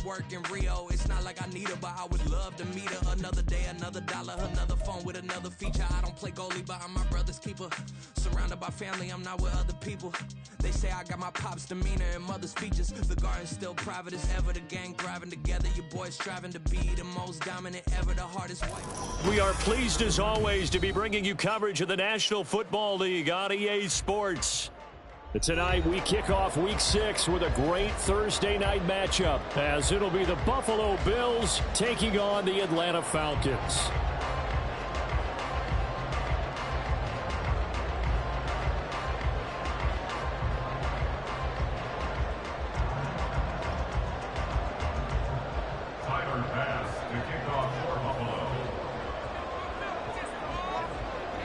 work in Rio. It's not like I need her, but I would love to meet her. Another day, another dollar, another phone with another feature. I don't play goalie, but I'm my brother's keeper. Surrounded by family, I'm not with other people. They say I got my pop's demeanor and mother's features. The garden's still private as ever. The gang thriving together. Your boys striving to be the most dominant ever. The hardest wife. We are pleased as always to be bringing you coverage of the National Football League on EA Sports. Tonight we kick off Week 6 with a great Thursday night matchup, as it'll be the Buffalo Bills taking on the Atlanta Falcons.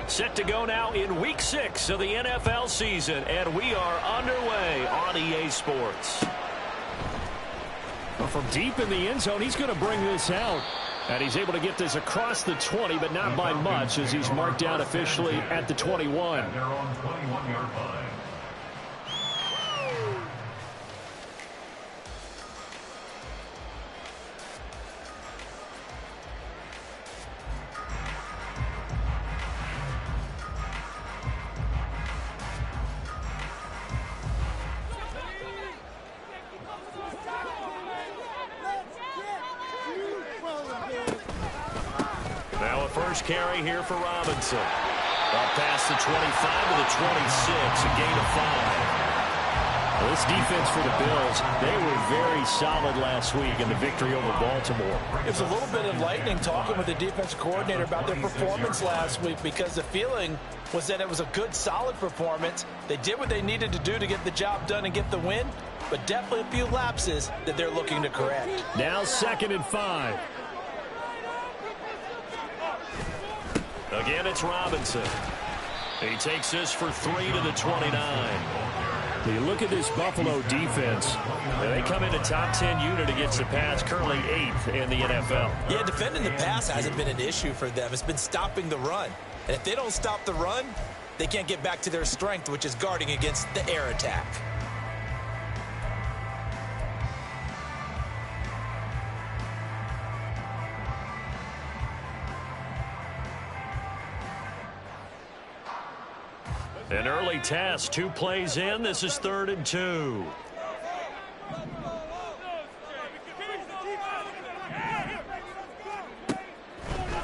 Set to go now in Week 6 of the NFL season, and we are underway on EA Sports. Well, from deep in the end zone, he's going to bring this out. And he's able to get this across the 20, but not by much, as he's marked down officially at the 21. They're on 21-yard line. Now a first carry here for Robinson. Up past the 25 to the 26, a gain of 5. Well, this defense for the Bills, they were very solid last week in the victory over Baltimore. It's a little bit enlightening talking with the defense coordinator about their performance last week, because the feeling was that it was a good, solid performance. They did what they needed to do to get the job done and get the win, but definitely a few lapses that they're looking to correct. Now 2nd and 5. Again, it's Robinson. He takes this for 3 to the 29. You look at this Buffalo defense, and they come into top 10 unit against the pass, currently 8th in the NFL. Yeah, defending the pass hasn't been an issue for them. It's been stopping the run. And if they don't stop the run, they can't get back to their strength, which is guarding against the air attack. An early test, 2 plays in. This is 3rd and 2.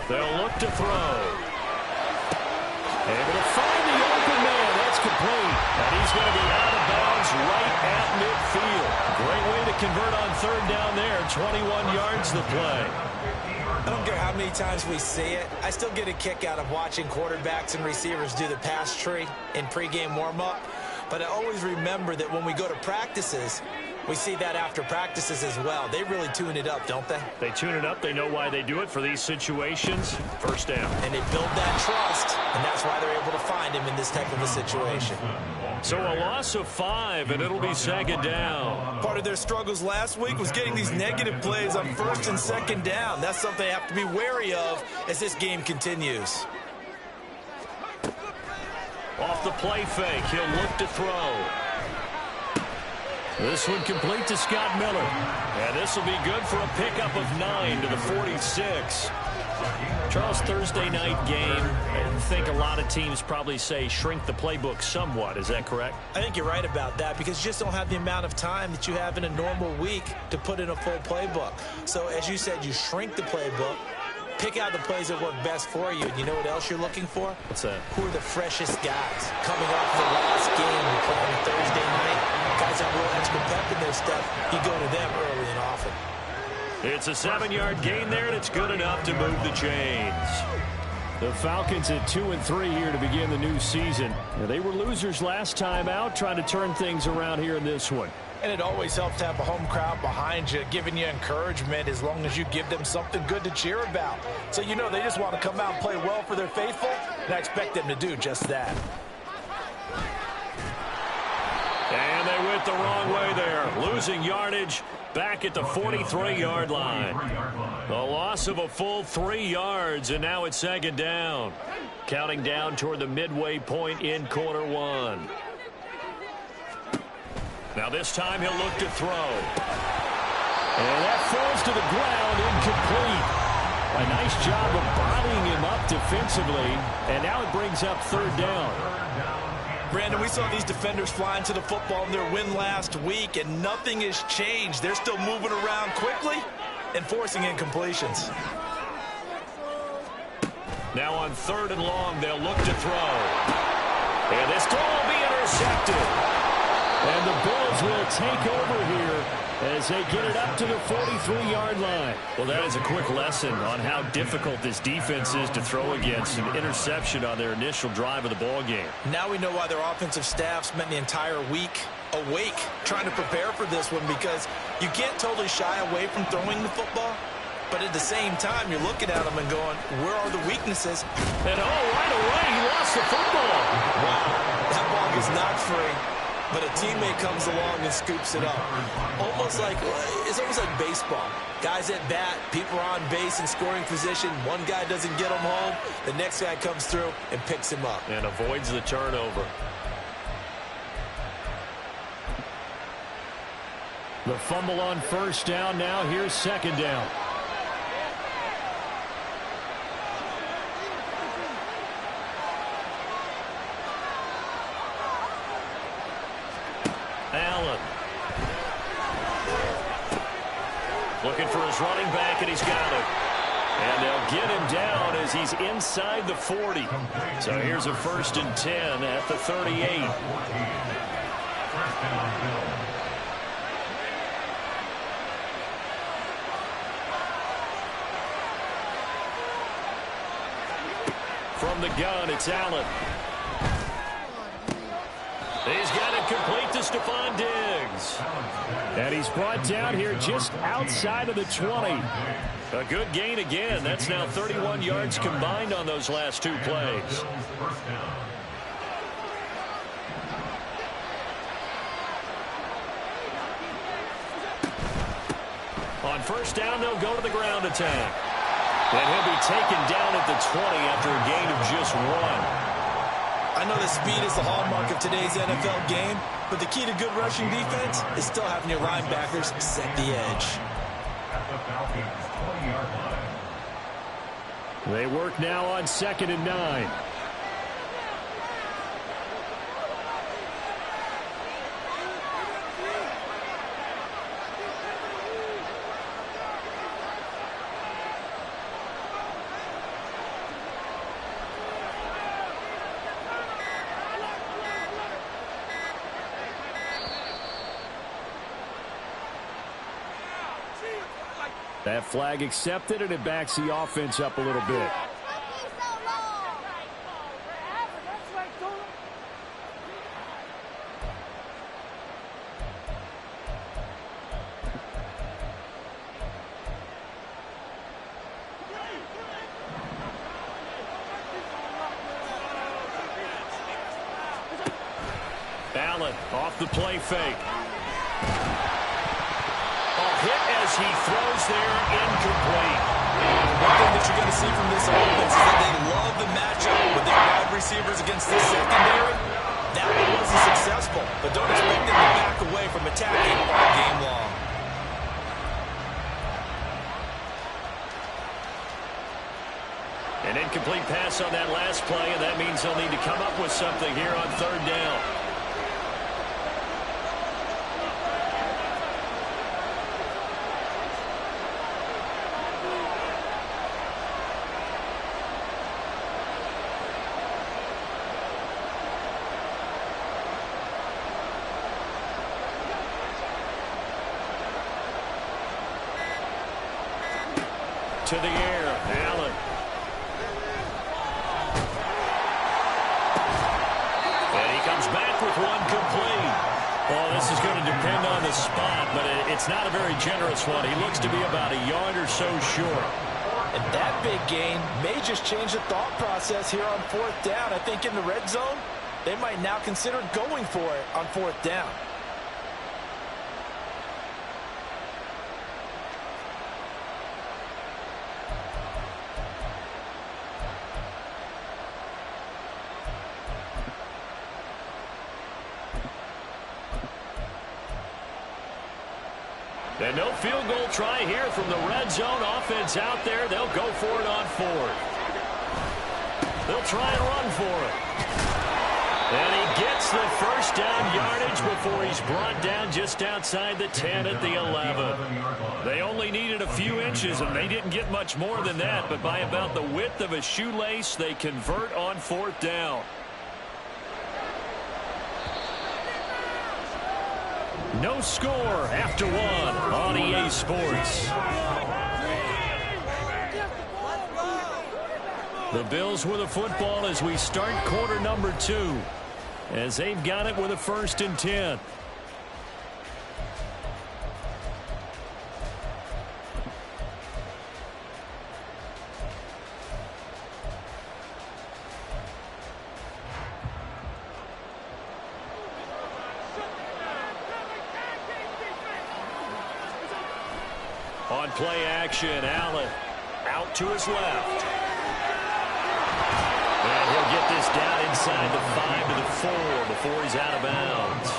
They'll look to throw. Able to find the open man. That's complete. And he's going to be out of bounds right at midfield. Great way to convert on 3rd down there. 21 yards the play. I don't care how many times we see it. I still get a kick out of watching quarterbacks and receivers do the pass tree in pregame warm-up. But I always remember that when we go to practices, we see that after practices as well. They really tune it up, don't they? They tune it up. They know why they do it for these situations. 1st down. And they build that trust, and that's why they're able to find him in this type of a situation. So a loss of 5, and it'll be 2nd down. Part of their struggles last week was getting these negative plays on 1st and 2nd down. That's something they have to be wary of as this game continues. Off the play fake, he'll look to throw. This one complete to Scott Miller. And this will be good for a pickup of 9 to the 46. Charles, Thursday night game, I think a lot of teams probably say shrink the playbook somewhat. Is that correct? I think you're right about that, because you just don't have the amount of time that you have in a normal week to put in a full playbook. So as you said, you shrink the playbook, pick out the plays that work best for you. And you know what else you're looking for? What's that? Who are the freshest guys coming off the last game you play on Thursday night? Guys have real extra pep in their step. You go to them early and often. It's a 7-yard gain there, and it's good enough to move the chains. The Falcons at 2-3 here to begin the new season. Now, they were losers last time out, trying to turn things around here in this one. And it always helps to have a home crowd behind you, giving you encouragement as long as you give them something good to cheer about. So you know they just want to come out and play well for their faithful, and I expect them to do just that. And they went the wrong way there, losing yardage back at the 43-yard line. A loss of a full 3 yards, and now it's 2nd down. Counting down toward the midway point in quarter 1. Now this time he'll look to throw. And that falls to the ground, incomplete. A nice job of bodying him up defensively, and now it brings up third down. Brandon, we saw these defenders flying to the football in their win last week, and nothing has changed. They're still moving around quickly and forcing incompletions. Now on third and long, they'll look to throw. And this throw will be intercepted. And the Bills will take over here as they get it up to the 43-yard line. Well, that is a quick lesson on how difficult this defense is to throw against. An interception on their initial drive of the ball game. Now we know why their offensive staff spent the entire week awake trying to prepare for this one, because you can't totally shy away from throwing the football. But at the same time, you're looking at them and going, where are the weaknesses? And right away, he lost the football. Wow, that ball is not free, but a teammate comes along and scoops it up. It's almost like baseball. Guys at bat, people are on base in scoring position. One guy doesn't get him home. The next guy comes through and picks him up. And avoids the turnover. The fumble on first down. Now here's second down. Allen. Looking for his running back, and he's got it. And they'll get him down as he's inside the 40. So here's a 1st and 10 at the 38. From the gun, it's Allen. He's got it complete to Stephon Diggs. And he's brought down here just outside of the 20. A good gain again. That's now 31 yards combined on those last two plays. On first down, they'll go to the ground attack. And he'll be taken down at the 20 after a gain of just 1. I know that speed is the hallmark of today's NFL game, but the key to good rushing defense is still having your linebackers set the edge. They work now on 2nd and 9. That flag accepted, and it backs the offense up a little bit. Allen off the play fake. Hit as he throws there, incomplete. One thing that you're going to see from this offense is that they love the matchup with their wide receivers against the secondary. That one wasn't successful, but don't expect them to back away from attacking all game long. An incomplete pass on that last play, and that means they'll need to come up with something here on third down. To the air, Allen. And he comes back with one complete. Well, this is going to depend on the spot, but it's not a very generous one. He looks to be about a yard or so short. And that big gain may just change the thought process here on 4th down. I think in the red zone, they might now consider going for it on 4th down. And no field goal try here from the red zone. Offense out there. They'll go for it on 4th. They'll try and run for it. And he gets the first down yardage before he's brought down just outside the 10 at the 11. They only needed a few inches, and they didn't get much more than that. But by about the width of a shoelace, they convert on 4th down. No score after 1 on EA Sports. The Bills with a football as we start quarter number 2. As they've got it with a 1st and 10. On play action, Allen out to his left. And he'll get this down inside the 5 to the 4 before he's out of bounds.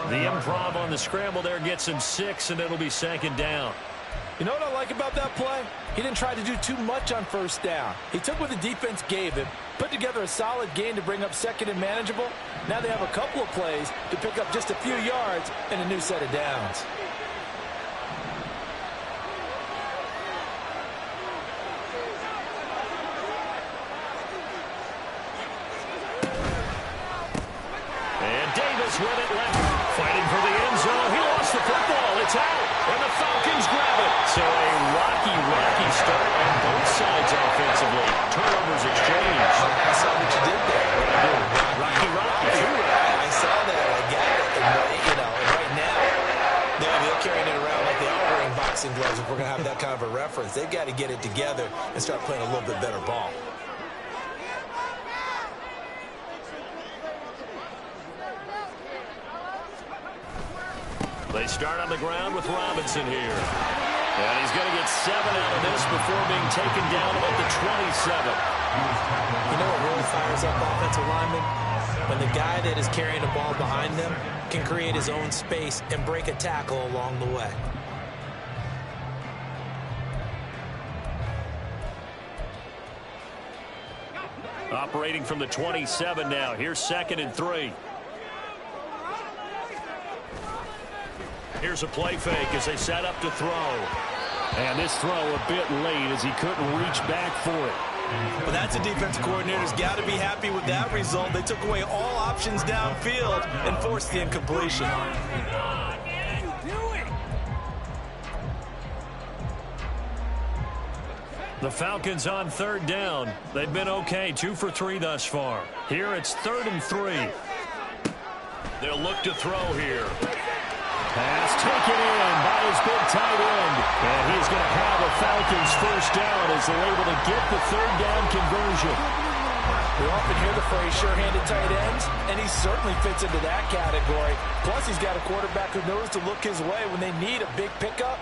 The improv on the scramble there gets him 6, and it'll be 2nd down. You know what I like about that play? He didn't try to do too much on 1st down. He took what the defense gave him, put together a solid gain to bring up 2nd and manageable. Now they have a couple of plays to pick up just a few yards and a new set of downs. With it left, fighting for the end zone. He lost the football. It's out, and the Falcons grab it. So a rocky start on both sides offensively. Turnovers exchanged. I saw what you did there. Rocky. I saw that. I got it. And, right now, they're carrying it around like they are wearing boxing gloves. If we're going to have that kind of a reference, they've got to get it together and start playing a little bit better ball. They start on the ground with Robinson here. And he's going to get 7 out of this before being taken down about the 27. You know what really fires up offensive linemen? When the guy that is carrying the ball behind them can create his own space and break a tackle along the way. Operating from the 27 now. Here's 2nd and 3. Here's a play fake as they set up to throw. And this throw a bit late as he couldn't reach back for it. Well, that's a defense coordinator's got to be happy with that result. They took away all options downfield and forced the incompletion. The Falcons on 3rd down. They've been okay, 2 for 3 thus far. Here it's 3rd and 3. They'll look to throw here. Pass taken in by his big tight end. And he's going to have a Falcons 1st down as they're able to get the 3rd down conversion. We often hear the phrase sure-handed tight ends, and he certainly fits into that category. Plus, he's got a quarterback who knows to look his way when they need a big pickup.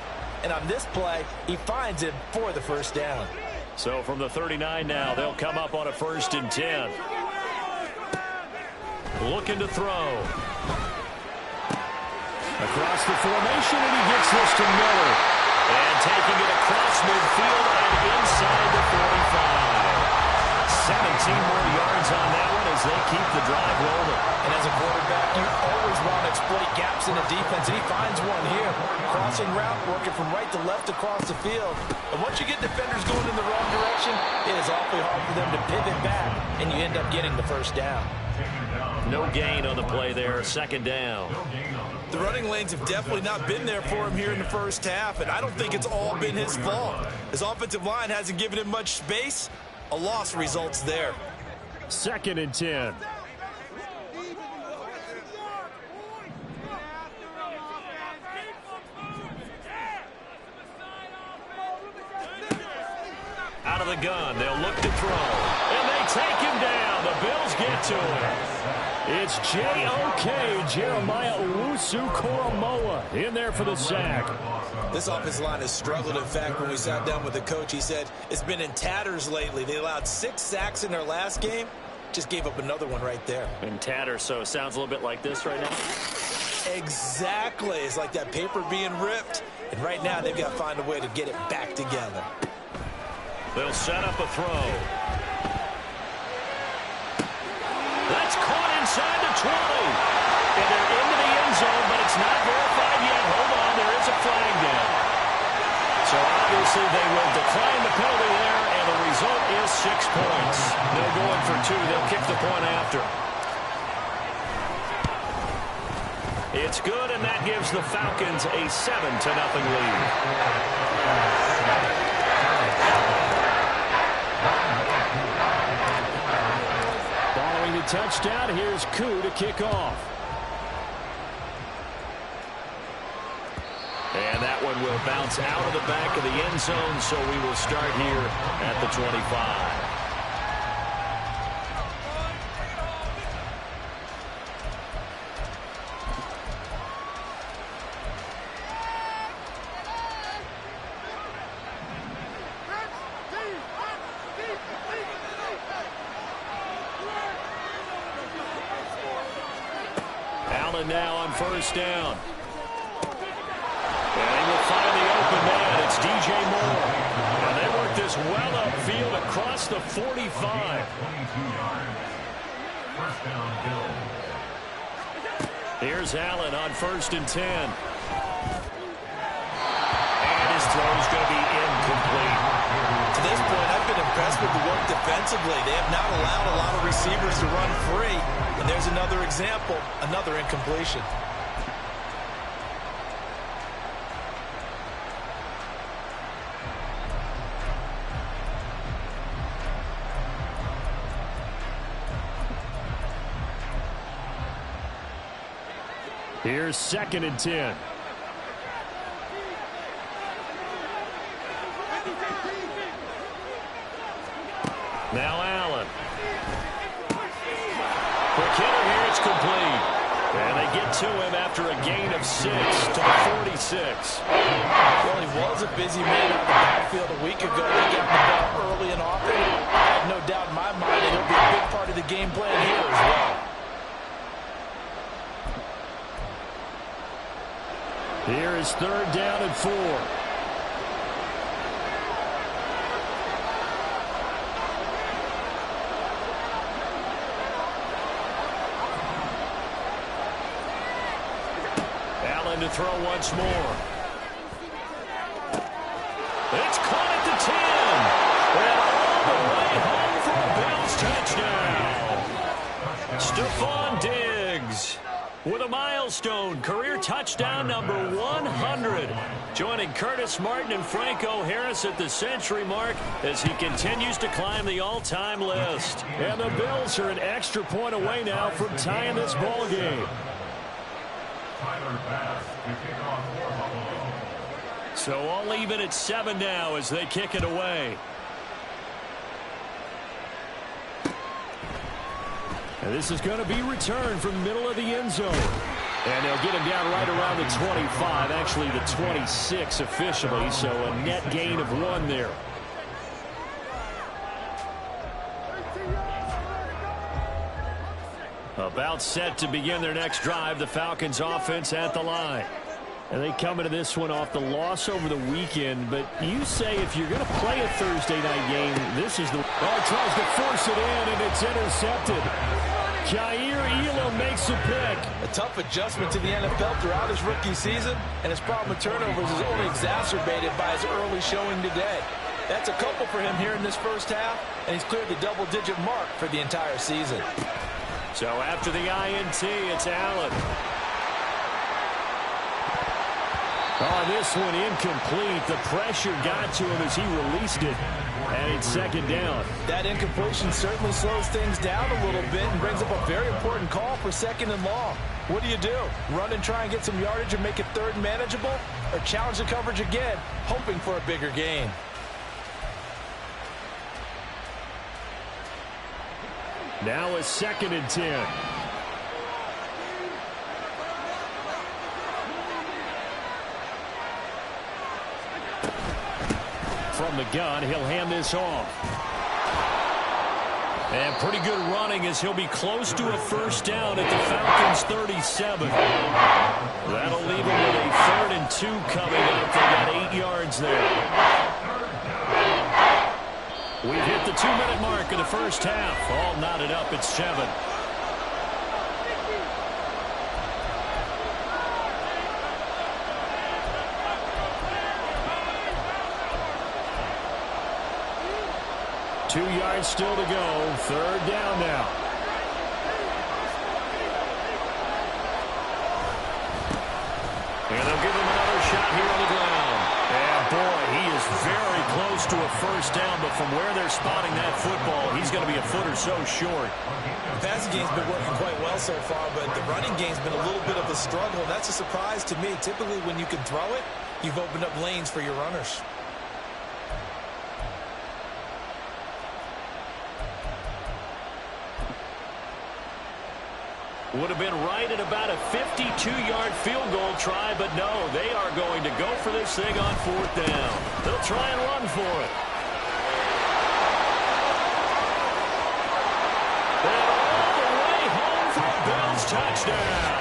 And on this play, he finds him for the 1st down. So from the 39 now, they'll come up on a 1st and 10. Looking to throw. Across the formation, and he gets this to Miller. And taking it across midfield and inside the 45. 17 more yards on that one as they keep the drive rolling. And as a quarterback, you always want to exploit gaps in the defense, and he finds one here. Crossing route, working from right to left across the field. And once you get defenders going in the wrong direction, it is awfully hard for them to pivot back, and you end up getting the 1st down. No gain on the play there, 2nd down. The running lanes have definitely not been there for him here in the 1st half, and I don't think it's all been his fault. His offensive line hasn't given him much space. A loss results there. 2nd and 10. Out of the gun, they'll look to throw. And they take him down. The Bills get to him. It's J.O.K. Jeremiah Owusu-Koramoah in there for the sack. This offensive line has struggled. In fact, when we sat down with the coach, he said it's been in tatters lately. They allowed 6 sacks in their last game. Just gave up another one right there. In tatters, so it sounds a little bit like this right now. Exactly. It's like that paper being ripped. And right now, they've got to find a way to get it back together. They'll set up a throw. That's caught inside the 20. And they're into the end zone, but it's not verified yet. Hold on, there is a flag down. So obviously they will decline the penalty there, and the result is 6 points. They're going for 2. They'll kick the point after. It's good, and that gives the Falcons a 7-0 lead. Following the touchdown, here's Koo to kick off. And that one will bounce out of the back of the end zone, so we will start here at the 25. Allen now on first down. And he will find the open man. It's DJ Moore. And they work this well upfield across the 45. Here's Allen on 1st and 10. And his throw is going to be incomplete. To this point, I've been impressed with the work defensively. They have not allowed a lot of receivers to run free. And there's another example, another incompletion. Here's 2nd and 10. Now Allen. Quick hitter here, it's complete. And they get to him after a gain of 6 to the 46. Well, he was a busy man out of the backfield a week ago. They got the ball early and often. I have no doubt in my mind that he'll be a big part of the game plan here as well. Here is 3rd down and 4. Allen to throw once more. It's caught at the 10. And all the way home for a bounce touchdown. Stephon Diggs with a milestone career touchdown number 100. Joining Curtis Martin and Franco Harris at the century mark as he continues to climb the all-time list. And the Bills are an extra point away now from tying this ball game. So all even at 7 now as they kick it away. And this is going to be returned from the middle of the end zone. And they'll get him down right around the 25, actually the 26 officially, so a net gain of 1 there. About set to begin their next drive, the Falcons offense at the line. And they come into this one off the loss over the weekend, but you say if you're going to play a Thursday night game, this is the... tries to force it in, and it's intercepted. Jair Elam makes a pick. A tough adjustment to the NFL throughout his rookie season, and his problem with turnovers is only exacerbated by his early showing today. That's a couple for him here in this first half, and he's cleared the double-digit mark for the entire season. So after the INT, it's Allen. Oh, this one incomplete. The pressure got to him as he released it. And it's 2nd down. That incompletion certainly slows things down a little bit and brings up a very important call for 2nd and long. What do you do? Run and try and get some yardage and make it 3rd manageable? Or challenge the coverage again, hoping for a bigger gain? Now a 2nd and 10. From the gun, he'll hand this off. And pretty good running as he'll be close to a first down at the Falcons' 37. That'll leave him with a 3rd and 2 coming up. They got 8 yards there. We've hit the 2-minute mark of the first half. All knotted up at 7. Two yards still to go. 3rd down now. And they'll give him another shot here on the ground. And boy, he is very close to a first down, but from where they're spotting that football, he's going to be a foot or so short. The passing game's been working quite well so far, but the running game's been a little bit of a struggle. That's a surprise to me. Typically, when you can throw it, you've opened up lanes for your runners. Would have been right at about a 52-yard field goal try, but no, they are going to go for this thing on 4th down. They'll try and run for it. And all the way home for a Bills touchdown.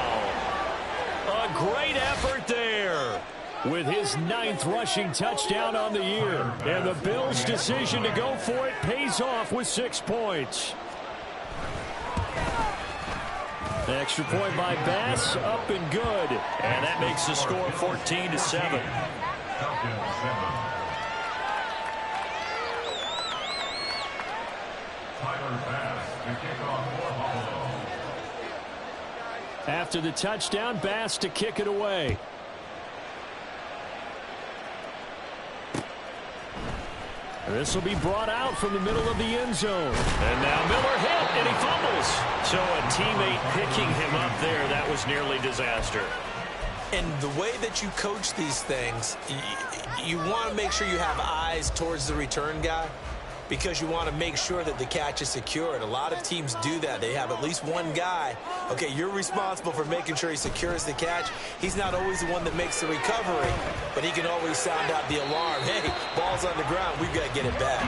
A great effort there with his 9th rushing touchdown on the year. And the Bills' decision to go for it pays off with 6 points. Extra point by Bass, up and good. And that makes the score 14-7. After the touchdown, Bass to kick it away. This will be brought out from the middle of the end zone. And now Miller hit, and he fumbles. So a teammate picking him up there, that was nearly disaster. And the way that you coach these things, you want to make sure you have eyes towards the return guy, because you want to make sure that the catch is secured. A lot of teams do that. They have at least one guy. Okay, you're responsible for making sure he secures the catch. He's not always the one that makes the recovery, but he can always sound out the alarm. Hey, ball's on the ground. We've got to get it back.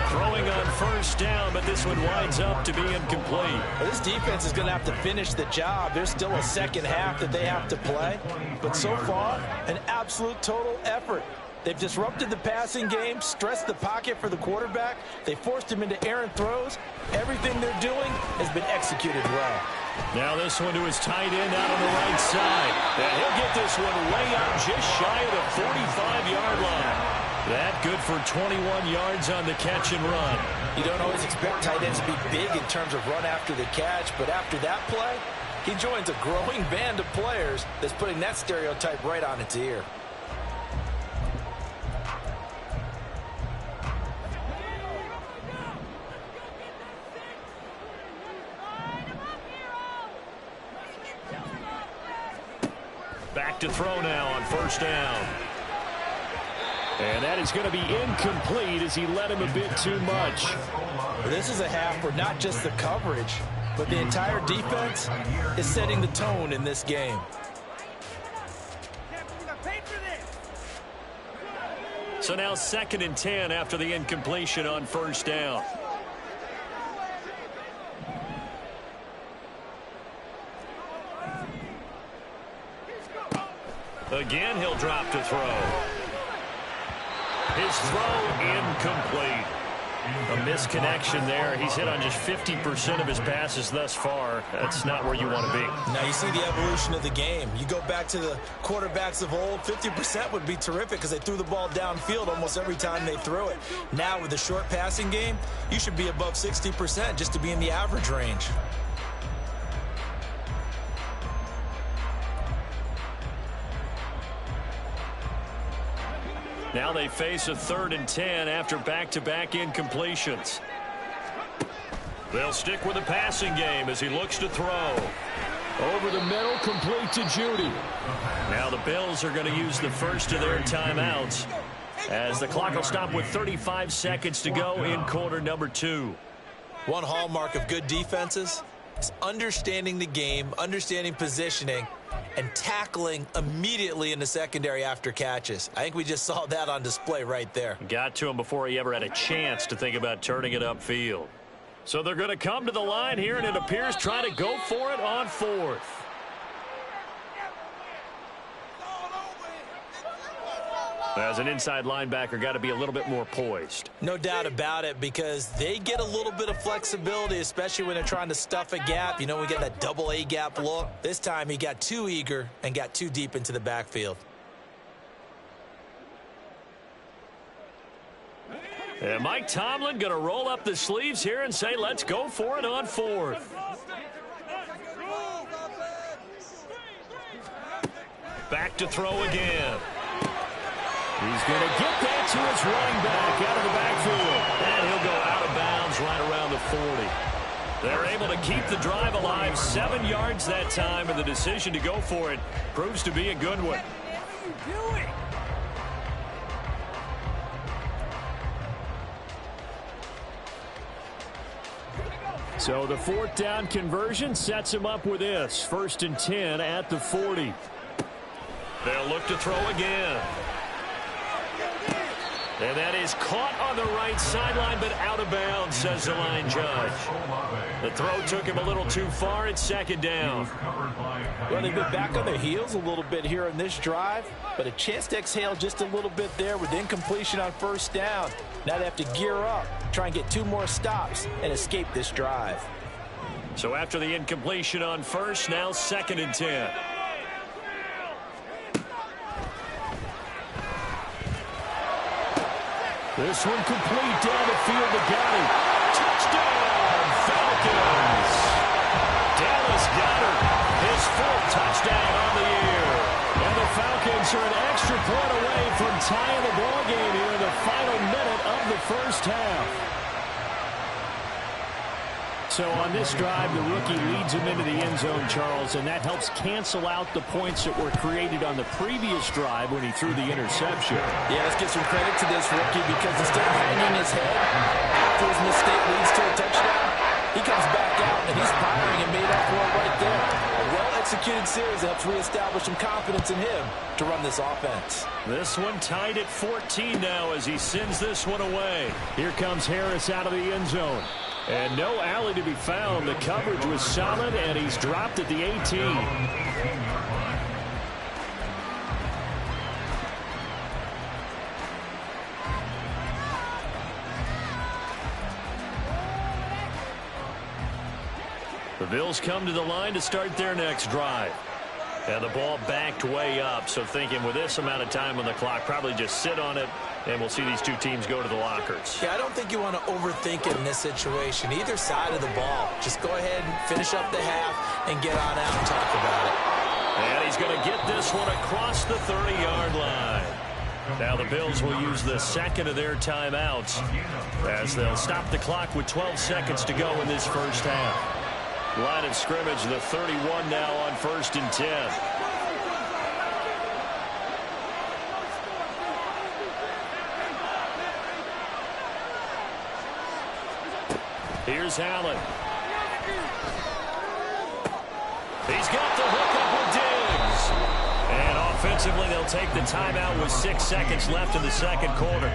Throwing on first down, but this one winds up to be incomplete. Well, this defense is going to have to finish the job. There's still a second half that they have to play. But so far, an absolute total effort. They've disrupted the passing game, stressed the pocket for the quarterback. They forced him into errant throws. Everything they're doing has been executed well. Now this one to his tight end out on the right side. And he'll get this one way out just shy of the 45-yard line. That good for 21 yards on the catch and run. You don't always expect tight ends to be big in terms of run after the catch, but after that play, he joins a growing band of players that's putting that stereotype right on its ear. Back to throw now on first down. And that is going to be incomplete as he led him a bit too much. This is a half where not just the coverage, but the entire defense is setting the tone in this game. So now 2nd and 10 after the incompletion on first down. Again, he'll drop to throw. His throw incomplete. A misconnection there. He's hit on just 50% of his passes thus far. That's not where you want to be. Now you see the evolution of the game. You go back to the quarterbacks of old, 50% would be terrific because they threw the ball downfield almost every time they threw it. Now with the short passing game, you should be above 60% just to be in the average range. Now they face a 3rd and 10 after back-to-back incompletions. They'll stick with the passing game as he looks to throw. Over the middle, complete to Judy. Now the Bills are going to use the first of their timeouts as the clock will stop with 35 seconds to go in quarter number 2. One hallmark of good defenses is understanding the game, understanding positioning, and tackling immediately in the secondary after catches. I think we just saw that on display right there. Got to him before he ever had a chance to think about turning it upfield. So they're going to come to the line here, and it appears trying to go for it on fourth. As an inside linebacker, got to be a little bit more poised. No doubt about it, because they get a little bit of flexibility, especially when they're trying to stuff a gap. You know, we get that double A gap look. This time he got too eager and got too deep into the backfield. And Mike Tomlin going to roll up the sleeves here and say, let's go for it on fourth. Back to throw again. He's going to get that to his running back out of the backfield. And he'll go out of bounds right around the 40. They're able to keep the drive alive, 7 yards that time, and the decision to go for it proves to be a good one. What are you doing? So the fourth down conversion sets him up with this. 1st and 10 at the 40. They'll look to throw again. And that is caught on the right sideline, but out of bounds, says the line judge. The throw took him a little too far. It's 2nd down. Well, they've been back on their heels a little bit here in this drive, but a chance to exhale just a little bit there with incompletion on 1st down. Now they have to gear up, try and get 2 more stops, and escape this drive. So after the incompletion on 1st, now 2nd and 10. This one complete down the field to Goddard. Touchdown, Falcons! Dallas Goedert, his 4th touchdown on the year. And the Falcons are an extra point away from tying the ball game here in the final minute of the 1st half. So on this drive, the rookie leads him into the end zone, Charles, and that helps cancel out the points that were created on the previous drive when he threw the interception. Yeah, let's give some credit to this rookie, because instead of hanging his head after his mistake leads to a touchdown, he comes back out and he's firing and made up for it right there. A well-executed series that helps reestablish some confidence in him to run this offense. This one tied at 14 now as he sends this one away. Here comes Harris out of the end zone. And no alley to be found. The coverage was solid, and he's dropped at the 18. The Bills come to the line to start their next drive. And the ball backed way up, so thinking with this amount of time on the clock, probably just sit on it, and we'll see these two teams go to the lockers. Yeah, I don't think you want to overthink it in this situation. Either side of the ball. Just go ahead and finish up the half and get on out and talk about it. And he's going to get this one across the 30-yard line. Now the Bills will use the 2nd of their timeouts as they'll stop the clock with 12 seconds to go in this 1st half. Line of scrimmage, the 31 now on 1st and 10. Here's Allen. He's got the hook up with Diggs. And offensively, they'll take the timeout with 6 seconds left in the 2nd quarter.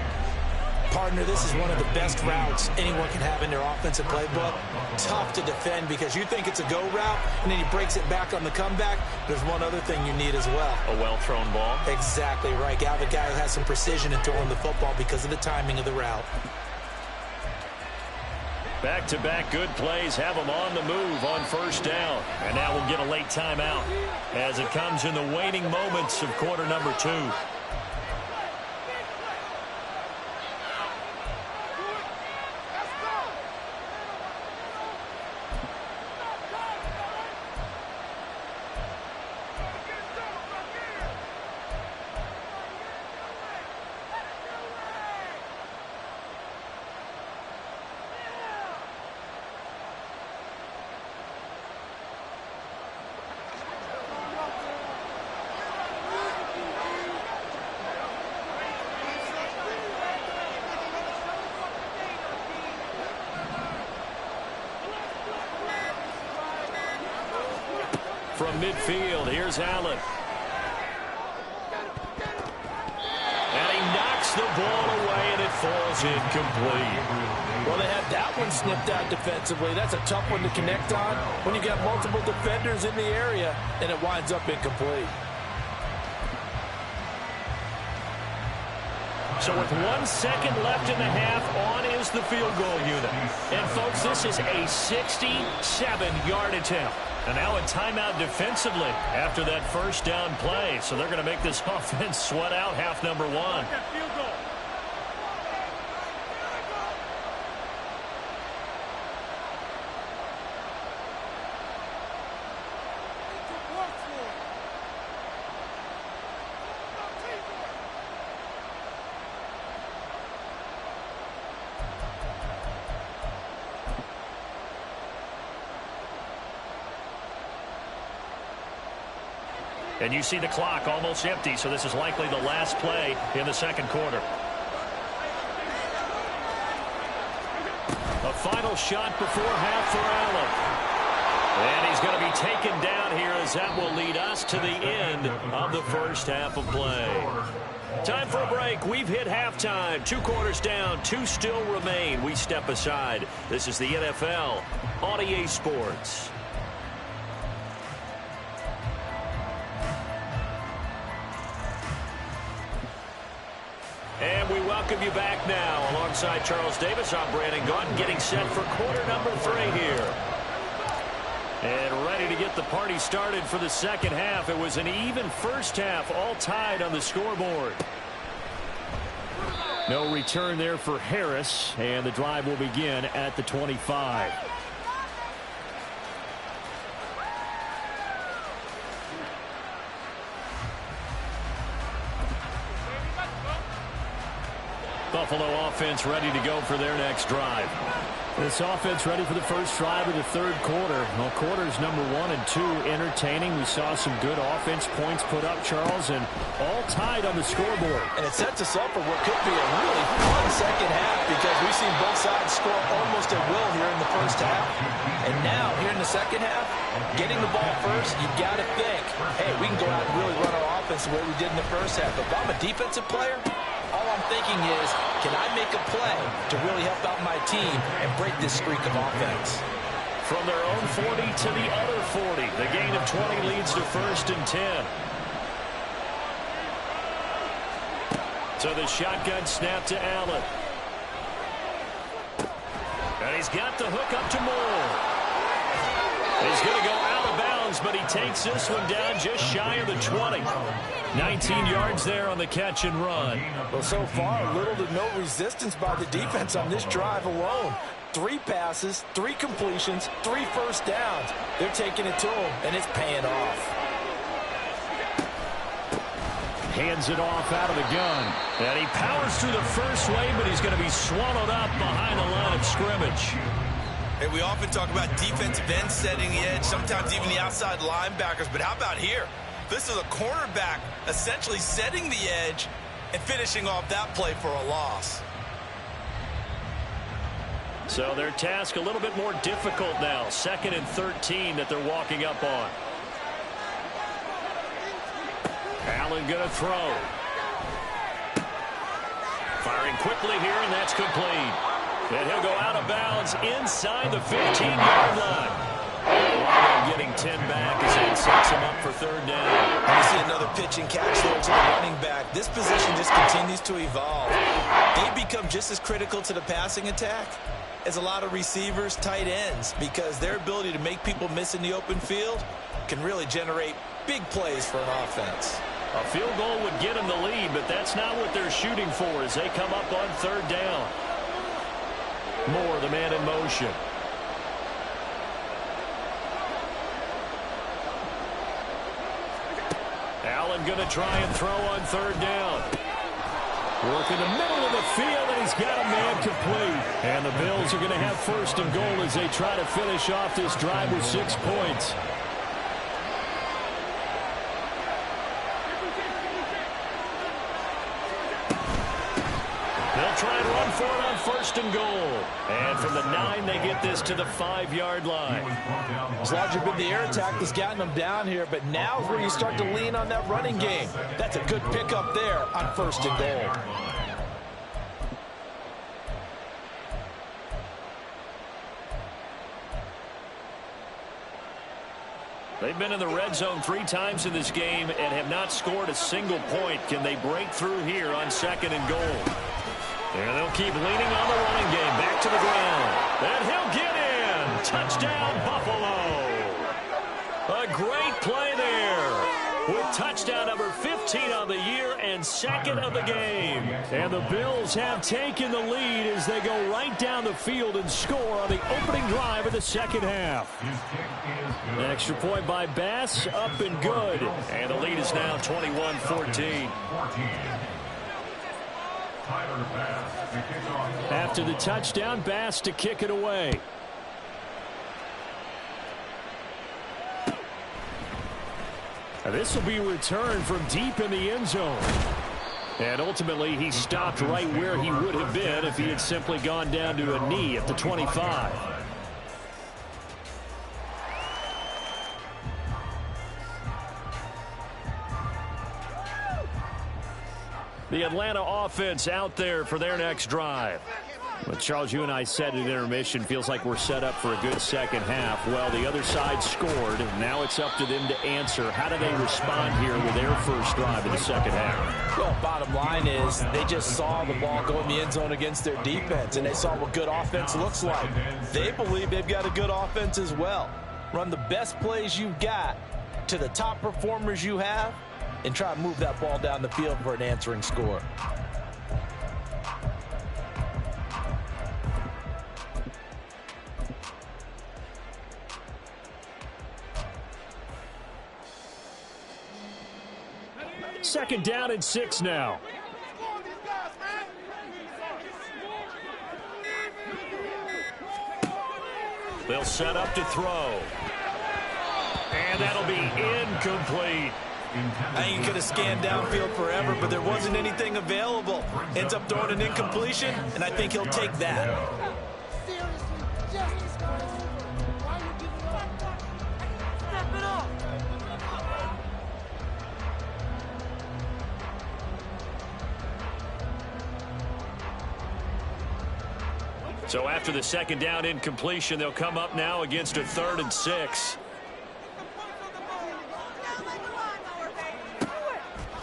Partner, this is one of the best routes anyone can have in their offensive playbook. Tough to defend because you think it's a go route, and then he breaks it back on the comeback. There's one other thing you need as well. A well-thrown ball. Exactly right. You have a guy who has some precision in throwing the football because of the timing of the route. Back-to-back good plays have them on the move on 1st down. And now we'll get a late timeout as it comes in the waning moments of quarter number 2. From midfield, here's Allen. And he knocks the ball away, and it falls incomplete. Well, they had that one snipped out defensively. That's a tough one to connect on when you got multiple defenders in the area, and it winds up incomplete. So with 1 second left in the half, on is the field goal unit. And, folks, this is a 67-yard attempt. And now a timeout defensively after that first down play. So they're going to make this offense sweat out half number one. And you see the clock almost empty, so this is likely the last play in the second quarter. A final shot before half for Allen. And he's going to be taken down here as that will lead us to the end of the first half of play. Time for a break. We've hit halftime. 2 quarters down, 2 still remain. We step aside. This is the NFL on EA Sports. And we welcome you back now. Alongside Charles Davis, I'm Brandon Gaudin, getting set for quarter number 3 here. And ready to get the party started for the second half. It was an even first half, all tied on the scoreboard. No return there for Harris, and the drive will begin at the 25. Buffalo offense ready to go for their next drive. This offense ready for the first drive of the third quarter. Well, quarters number 1 and 2 entertaining. We saw some good offense points put up, Charles, and all tied on the scoreboard. And it sets us up for what could be a really fun second half because we've seen both sides score almost at will here in the first half. And now, here in the second half, getting the ball first, you've got to think, hey, we can go out and really run our offense the way we did in the first half. But if I'm a defensive player, all I'm thinking is, can I make a play to really help out my team and break this streak of offense? From their own 40 to the other 40. The gain of 20 leads to 1st and 10. So the shotgun snap to Allen. And he's got the hook up to Moore. He's going to go out of bounds, but he takes this one down just shy of the 20. 19 yards there on the catch and run. Well, so far, little to no resistance by the defense on this drive alone. 3 passes, 3 completions, 3 first downs. They're taking it to him, and it's paying off. Hands it off out of the gun. And he powers through the first wave, but he's going to be swallowed up behind the line of scrimmage. Hey, we often talk about defensive ends setting the edge, sometimes even the outside linebackers, but how about here? This is a cornerback essentially setting the edge and finishing off that play for a loss. So their task a little bit more difficult now. 2nd and 13 that they're walking up on. Allen going to throw. Firing quickly here, and that's complete. And he'll go out of bounds inside the 15-yard line. Getting 10 back as that sets him up for 3rd down. And you see another pitch and catch there to the running back. This position just continues to evolve. They become just as critical to the passing attack as a lot of receivers, tight ends, because their ability to make people miss in the open field can really generate big plays for an offense. A field goal would get them the lead, but that's not what they're shooting for as they come up on 3rd down. Moore, the man in motion. Allen going to try and throw on 3rd down. Work in the middle of the field, and he's got a man complete. And the Bills are going to have 1st and goal as they try to finish off this drive with 6 points. They'll try and run for it on 1st and goal. And from the 9, they get this to the 5-yard line. It's largely been the air attack that's gotten them down here, but now is where you start to lean on that running game. That's a good pickup there on 1st and goal. They've been in the red zone 3 times in this game and have not scored a single point. Can they break through here on 2nd and goal? And they'll keep leaning on the running game. Back to the ground. And he'll get in. Touchdown, Buffalo. A great play there. With touchdown number 15 on the year and 2nd of the game. And the Bills have taken the lead as they go right down the field and score on the opening drive of the 2nd half. An extra point by Bass, up and good. And the lead is now 21-14. After the touchdown, Bass to kick it away. Now this will be returned from deep in the end zone. And ultimately, he stopped right where he would have been if he had simply gone down to a knee at the 25. The Atlanta offense out there for their next drive. But Charles, you and I said at intermission, feels like we're set up for a good 2nd half. Well, the other side scored. Now it's up to them to answer. How do they respond here with their first drive in the 2nd half? Well, bottom line is they just saw the ball go in the end zone against their defense, and they saw what good offense looks like. They believe they've got a good offense as well. Run the best plays you've got to the top performers you have, and try to move that ball down the field for an answering score. Second down and 6 now. They'll set up to throw. And that'll be incomplete. I think he could have scanned downfield forever, but there wasn't anything available. Ends up throwing an incompletion, and I think he'll take that. So after the second down incompletion, they'll come up now against a 3rd and 6.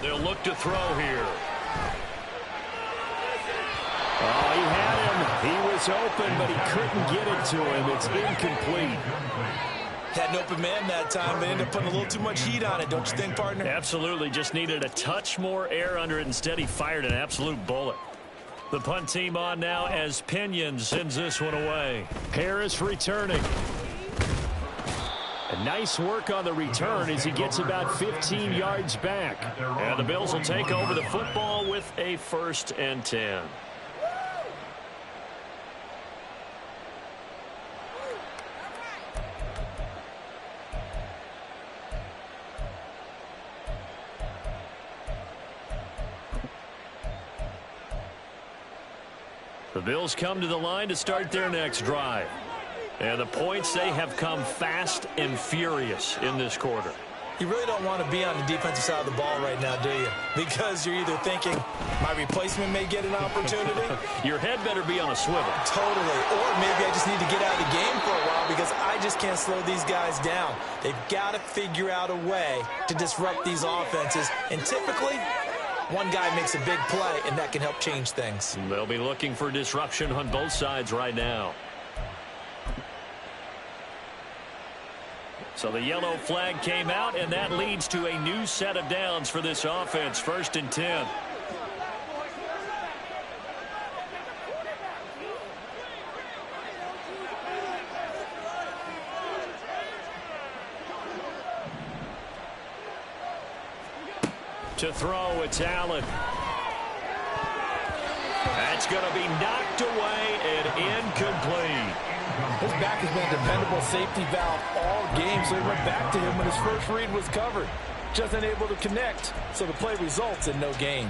They'll look to throw here. Oh, he had him. He was open, but he couldn't get it to him. It's incomplete. Had an open man that time, but ended up putting a little too much heat on it, don't you think, partner? Absolutely. Just needed a touch more air under it. Instead, he fired an absolute bullet. The punt team on now as Pinion sends this one away. Harris returning. A nice work on the return as he gets about 15 yards back. And the Bills will take over the football with a 1st and 10. The Bills come to the line to start their next drive. And the points, they have come fast and furious in this quarter. You really don't want to be on the defensive side of the ball right now, do you? Because you're either thinking, my replacement may get an opportunity. Your head better be on a swivel. Totally. Or maybe I just need to get out of the game for a while because I just can't slow these guys down. They've got to figure out a way to disrupt these offenses. And typically, one guy makes a big play, and that can help change things. They'll be looking for disruption on both sides right now. So the yellow flag came out, and that leads to a new set of downs for this offense. 1st and 10. To throw, it's Allen. That's going to be knocked away and incomplete. His back has been a dependable safety valve all game, so he went back to him when his first read was covered. Just unable to connect, so the play results in no gain.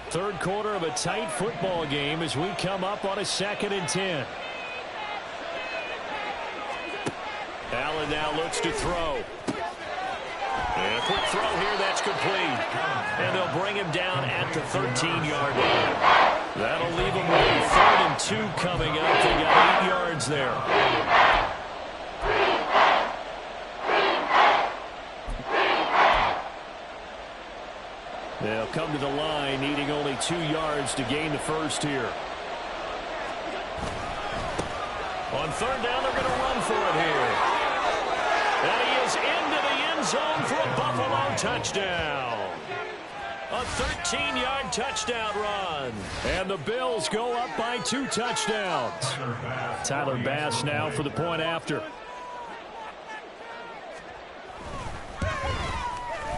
Third quarter of a tight football game as we come up on a 2nd and 10. Allen now looks to throw. And a quick throw here, that's complete. And they'll bring him down at the 13-yard line. That'll leave him with a 3rd and 2 coming up. They got 8 yards there. They'll come to the line, needing only 2 yards to gain the first here. On third down, they're going to run for it here. And he is into the end zone for a Buffalo touchdown. A 13-yard touchdown run. And the Bills go up by 2 touchdowns. Tyler Bass now for the point after.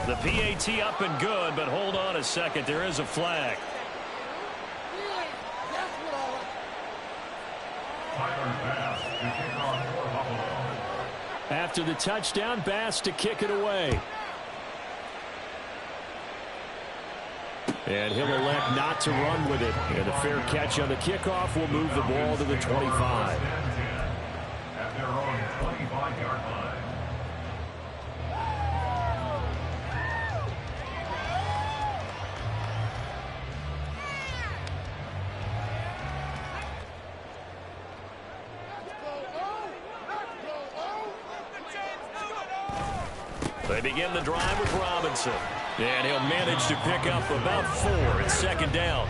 The PAT up and good, but hold on a second. There is a flag. After the touchdown, Bass to kick it away. And he'll elect not to run with it. And a fair catch on the kickoff will move the ball to the 25. At their own 25-yard line. They begin the drive with Robinson. And he'll manage to pick up about 4 at second down.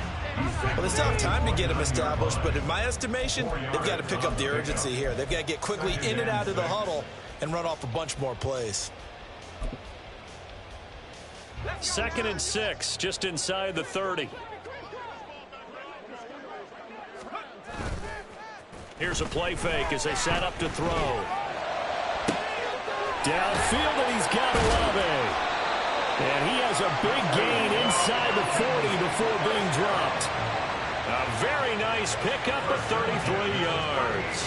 Well, they still have time to get him established, but in my estimation, they've got to pick up the urgency here. They've got to get quickly in and out of the huddle and run off a bunch more plays. 2nd and 6, just inside the 30. Here's a play fake as they set up to throw. Downfield, and he's got Olave. And he has a big gain inside the 40 before being dropped. A very nice pickup of 33 yards.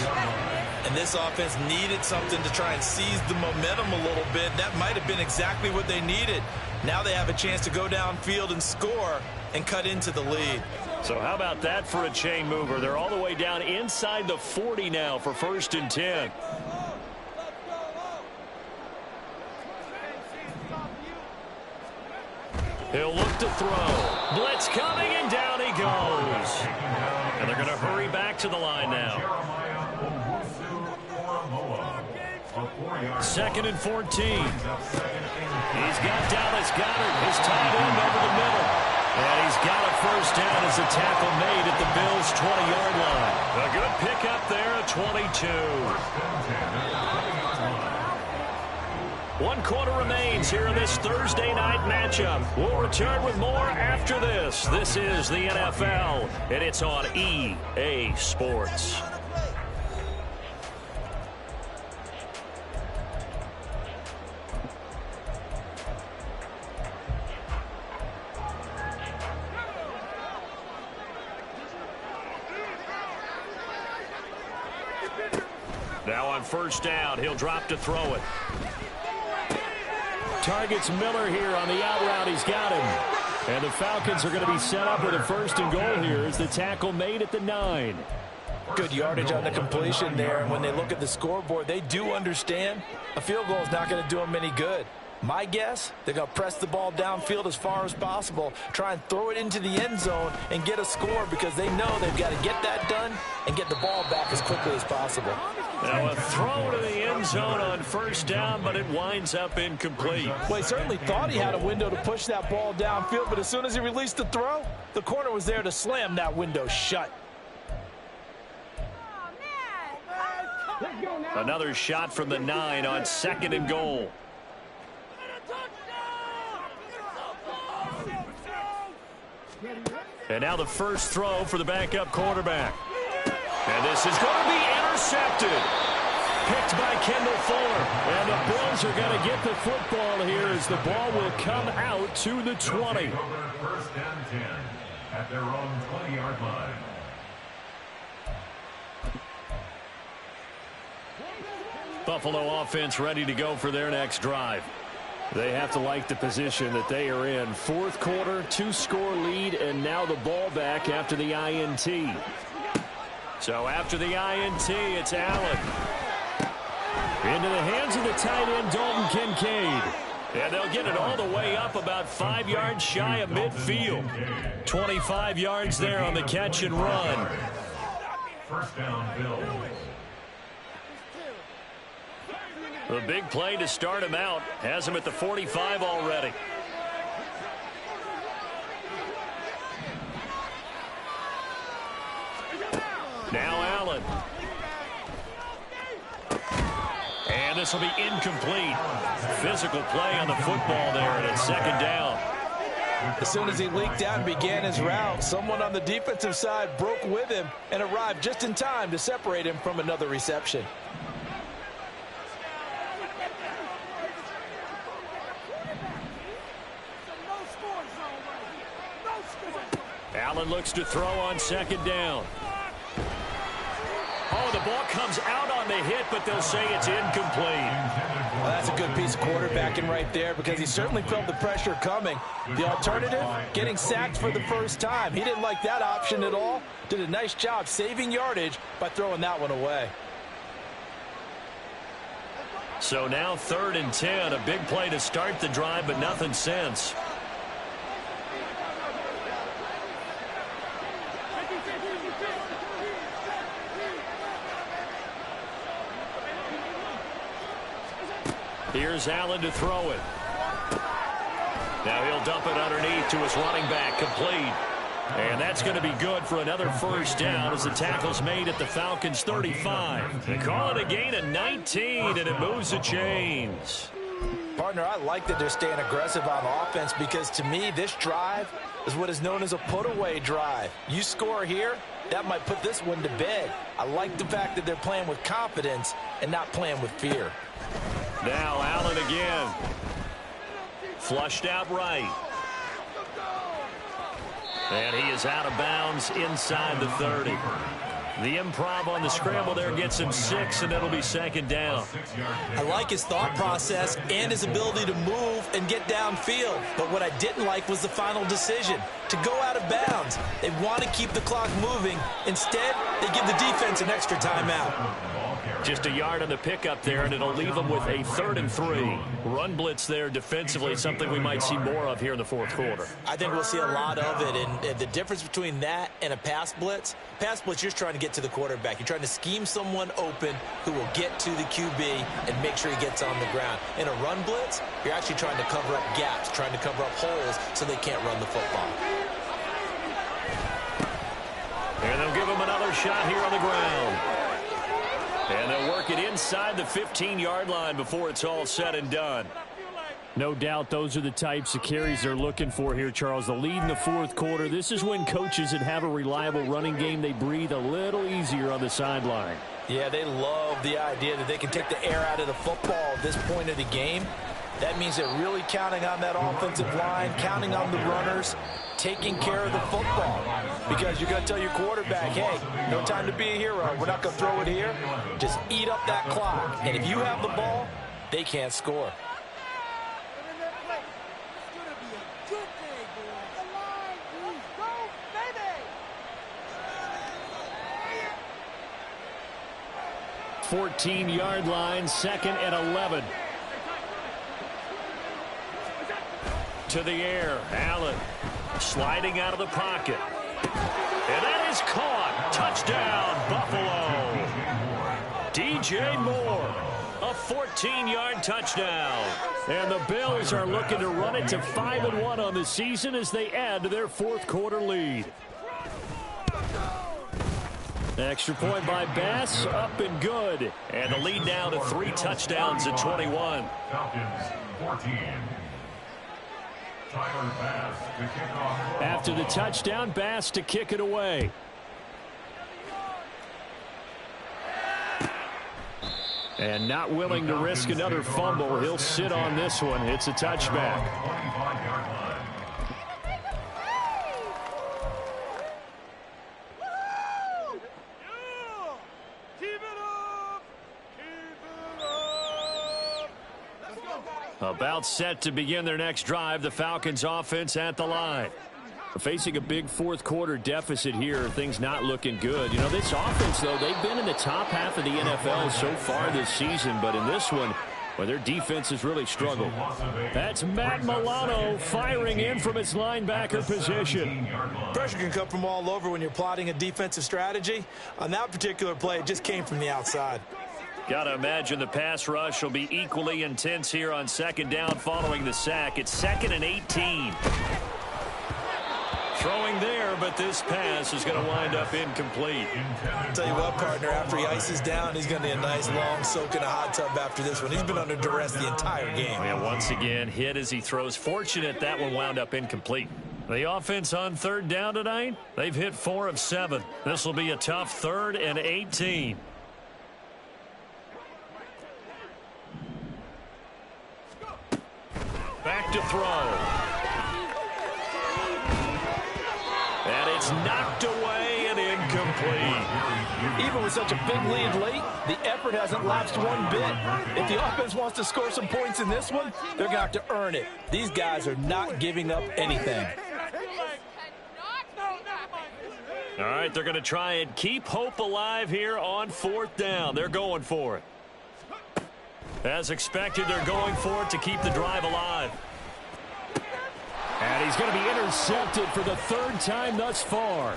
And this offense needed something to try and seize the momentum a little bit. That might have been exactly what they needed. Now they have a chance to go downfield and score and cut into the lead. So how about that for a chain mover? They're all the way down inside the 40 now for 1st and 10. He'll look to throw. Blitz coming, and down he goes. And they're going to hurry back to the line now. 2nd and 14. He's got Dallas Goedert, his tight end, over the middle. And he's got a first down as a tackle made at the Bills' 20-yard line. A good pickup there at 22. 1 quarter remains here in this Thursday night matchup. We'll return with more after this. This is the NFL, and it's on EA Sports. Now on first down, he'll drop to throw it. Targets Miller here on the out route. He's got him. And the Falcons are going to be set up with a 1st and goal here as the tackle made at the 9. Good yardage on the completion there. And when they look at the scoreboard, they do understand a field goal is not going to do them any good. My guess, they're going to press the ball downfield as far as possible, try and throw it into the end zone and get a score because they know they've got to get that done and get the ball back as quickly as possible. Now a throw to the end zone on first down, but it winds up incomplete. Well, he certainly thought he had a window to push that ball downfield, but as soon as he released the throw, the corner was there to slam that window shut. Another shot from the 9 on 2nd and goal. And now the first throw for the backup quarterback. And this is going to be intercepted. Picked by Kendall Fuller. And the Bills are going to get the football here as the ball will come out to the 20. 1st and 10 at their own 20-yard line. Buffalo offense ready to go for their next drive. They have to like the position that they are in. 4th quarter, 2-score lead, and now the ball back after the INT. So after the INT, it's Allen. Into the hands of the tight end, Dalton Kincaid. And they'll get it all the way up about 5 yards shy of midfield. 25 yards there on the catch and run. 1st down, Bills. The big play to start him out has him at the 45 already. Now Allen. And this will be incomplete. Physical play on the football there, and it's second down. As soon as he leaked out and began his route, someone on the defensive side broke with him and arrived just in time to separate him from another reception. Allen looks to throw on second down. Oh, the ball comes out on the hit, but they'll say it's incomplete. Well, that's a good piece of quarterbacking right there because he certainly felt the pressure coming. The alternative, getting sacked for the first time. He didn't like that option at all. Did a nice job saving yardage by throwing that one away. So now 3rd and 10, a big play to start the drive, but nothing since. Here's Allen to throw it. Now he'll dump it underneath to his running back, complete. And that's going to be good for another first down as the tackle's made at the Falcons' 35. They call it a gain of 19, and it moves the chains. Partner, I like that they're staying aggressive on offense because to me, this drive is what is known as a put-away drive. You score here, that might put this one to bed. I like the fact that they're playing with confidence and not playing with fear. Now Allen again. Flushed out right. And he is out of bounds inside the 30. The improv on the scramble there gets him 6, and it'll be second down. I like his thought process and his ability to move and get downfield. But what I didn't like was the final decision, to go out of bounds. They want to keep the clock moving. Instead, they give the defense an extra timeout. Just a yard on the pickup there, and it'll leave them with a 3rd and 3. Run blitz there defensively, something we might see more of here in the fourth quarter. I think we'll see a lot of it, and the difference between that and a pass blitz, you're just trying to get to the quarterback. You're trying to scheme someone open who will get to the QB and make sure he gets on the ground. In a run blitz, you're actually trying to cover up gaps, trying to cover up holes so they can't run the football. And they'll give him another shot here on the ground. And they'll work it inside the 15-yard line before it's all said and done. No doubt those are the types of carries they're looking for here, Charles. The lead in the fourth quarter. This is when coaches that have a reliable running game, they breathe a little easier on the sideline. Yeah, they love the idea that they can take the air out of the football at this point of the game. That means they're really counting on that offensive line, counting on the runners, taking care of the football. Because you're going to tell your quarterback, hey, no time to be a hero. We're not going to throw it here. Just eat up that clock. And if you have the ball, they can't score. – 14-yard line, 2nd and 11. To the air, Allen sliding out of the pocket. And that is caught. Touchdown, Buffalo. DJ Moore, a 14-yard touchdown. And the Bills are looking to run it to 5-1 on the season as they add to their fourth quarter lead. Extra point by Bass, up and good. And the lead now to 3 touchdowns at 21. Falcons 14. After the touchdown, Bass to kick it away. And not willing to risk another fumble. He'll sit on this one. It's a touchback. About set to begin their next drive, the Falcons offense at the line. Facing a big fourth quarter deficit here, things not looking good. You know, this offense, though, they've been in the top half of the NFL so far this season, but in this one, well, their defense has really struggled. That's Matt Milano firing in from its linebacker position. Pressure can come from all over when you're plotting a defensive strategy. On that particular play, it just came from the outside. Got to imagine the pass rush will be equally intense here on second down following the sack. It's 2nd and 18. Throwing there, but this pass is going to wind up incomplete. I'll tell you what, partner, after he ices down, he's going to need a nice long soak in a hot tub after this one. He's been under duress the entire game. And once again, hit as he throws. Fortunate that one wound up incomplete. The offense on third down tonight, they've hit 4 of 7. This will be a tough 3rd and 18. Back to throw. And it's knocked away and incomplete. Even with such a big lead late, the effort hasn't lapsed one bit. If the offense wants to score some points in this one, they're going to have to earn it. These guys are not giving up anything. All right, they're going to try and keep hope alive here on 4th down. They're going for it. As expected, they're going for it to keep the drive alive. And he's going to be intercepted for the 3rd time thus far.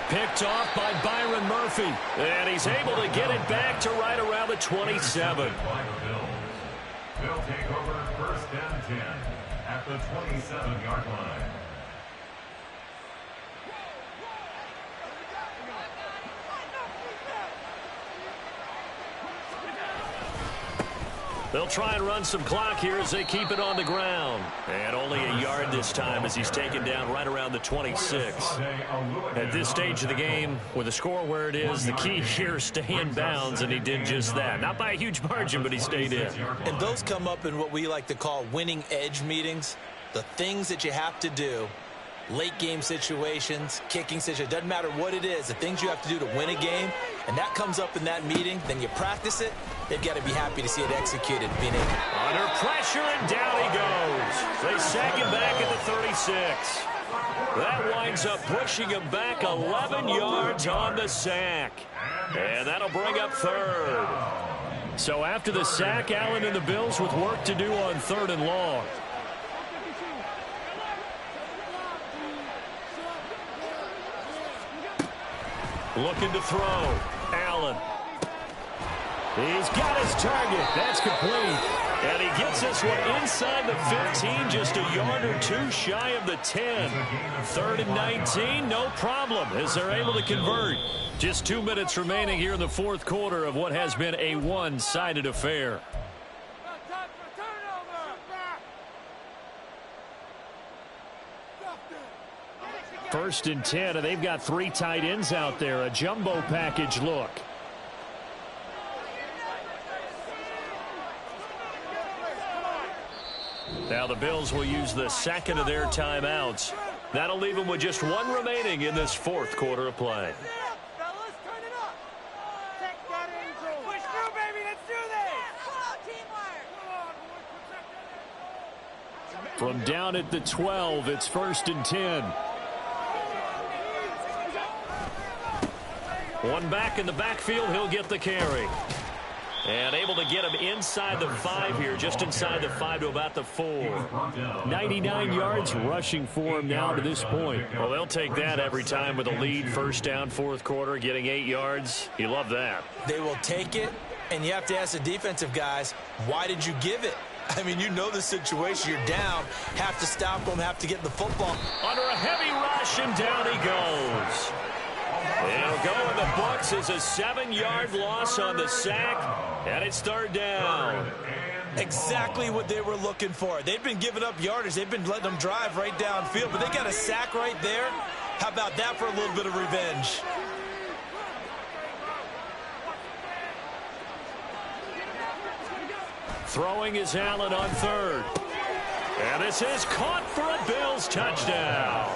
Picked off by Byron Murphy. And he's able to get it back to right around the 27. They'll take over 1st and 10 at the 27-yard line. They'll try and run some clock here as they keep it on the ground. And only a yard this time as he's taken down right around the 26. At this stage of the game, with the score where it is, the key here is stay in bounds, and he did just that. Not by a huge margin, but he stayed in. And those come up in what we like to call winning edge meetings. The things that you have to do, late game situations, kicking situations, doesn't matter what it is, the things you have to do to win a game, and that comes up in that meeting, then you practice it, they've got to be happy to see it executed. Under pressure, and down he goes. They sack him back at the 36. That winds up pushing him back 11 yards on the sack. And that'll bring up 3rd. So after the sack, Allen and the Bills with work to do on 3rd and long. Looking to throw. Allen. He's got his target. That's complete. And he gets this one inside the 15, just a yard or 2 shy of the 10. 3rd and 19, no problem, as they're able to convert. Just 2 minutes remaining here in the 4th quarter of what has been a one-sided affair. First and 10, and they've got 3 tight ends out there. A jumbo package look. Now the Bills will use the 2nd of their timeouts. That'll leave them with just 1 remaining in this 4th quarter of play. From down at the 12, it's 1st and 10. One back in the backfield, he'll get the carry. And able to get him inside the 5 here, just inside the 5 to about the 4. 99 yards rushing for him now to this point. Well, they'll take that every time with a lead. 1st down, 4th quarter, getting 8 yards. You love that. They will take it, and you have to ask the defensive guys, why did you give it? I mean, you know the situation. You're down, have to stop them, have to get the football. Under a heavy rush, and down he goes. It'll go in the books as a 7-yard loss on the sack, and it's 3rd down. Exactly what they were looking for. They've been giving up yardage. They've been letting them drive right downfield, but they got a sack right there. How about that for a little bit of revenge? Throwing is Allen on 3rd. And this is caught for a Bills touchdown.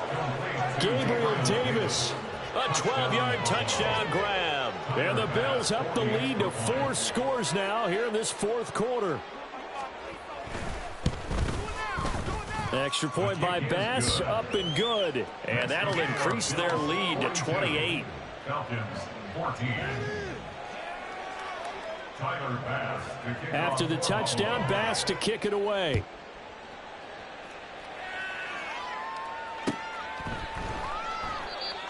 Gabriel Davis. A 12-yard touchdown grab. And the Bills up the lead to 4 scores now here in this 4th quarter. Extra point by Bass, up and good. And that'll increase their lead to 28. Falcons 14. Tyler Bass to kick After off. the touchdown, Bass to kick it away.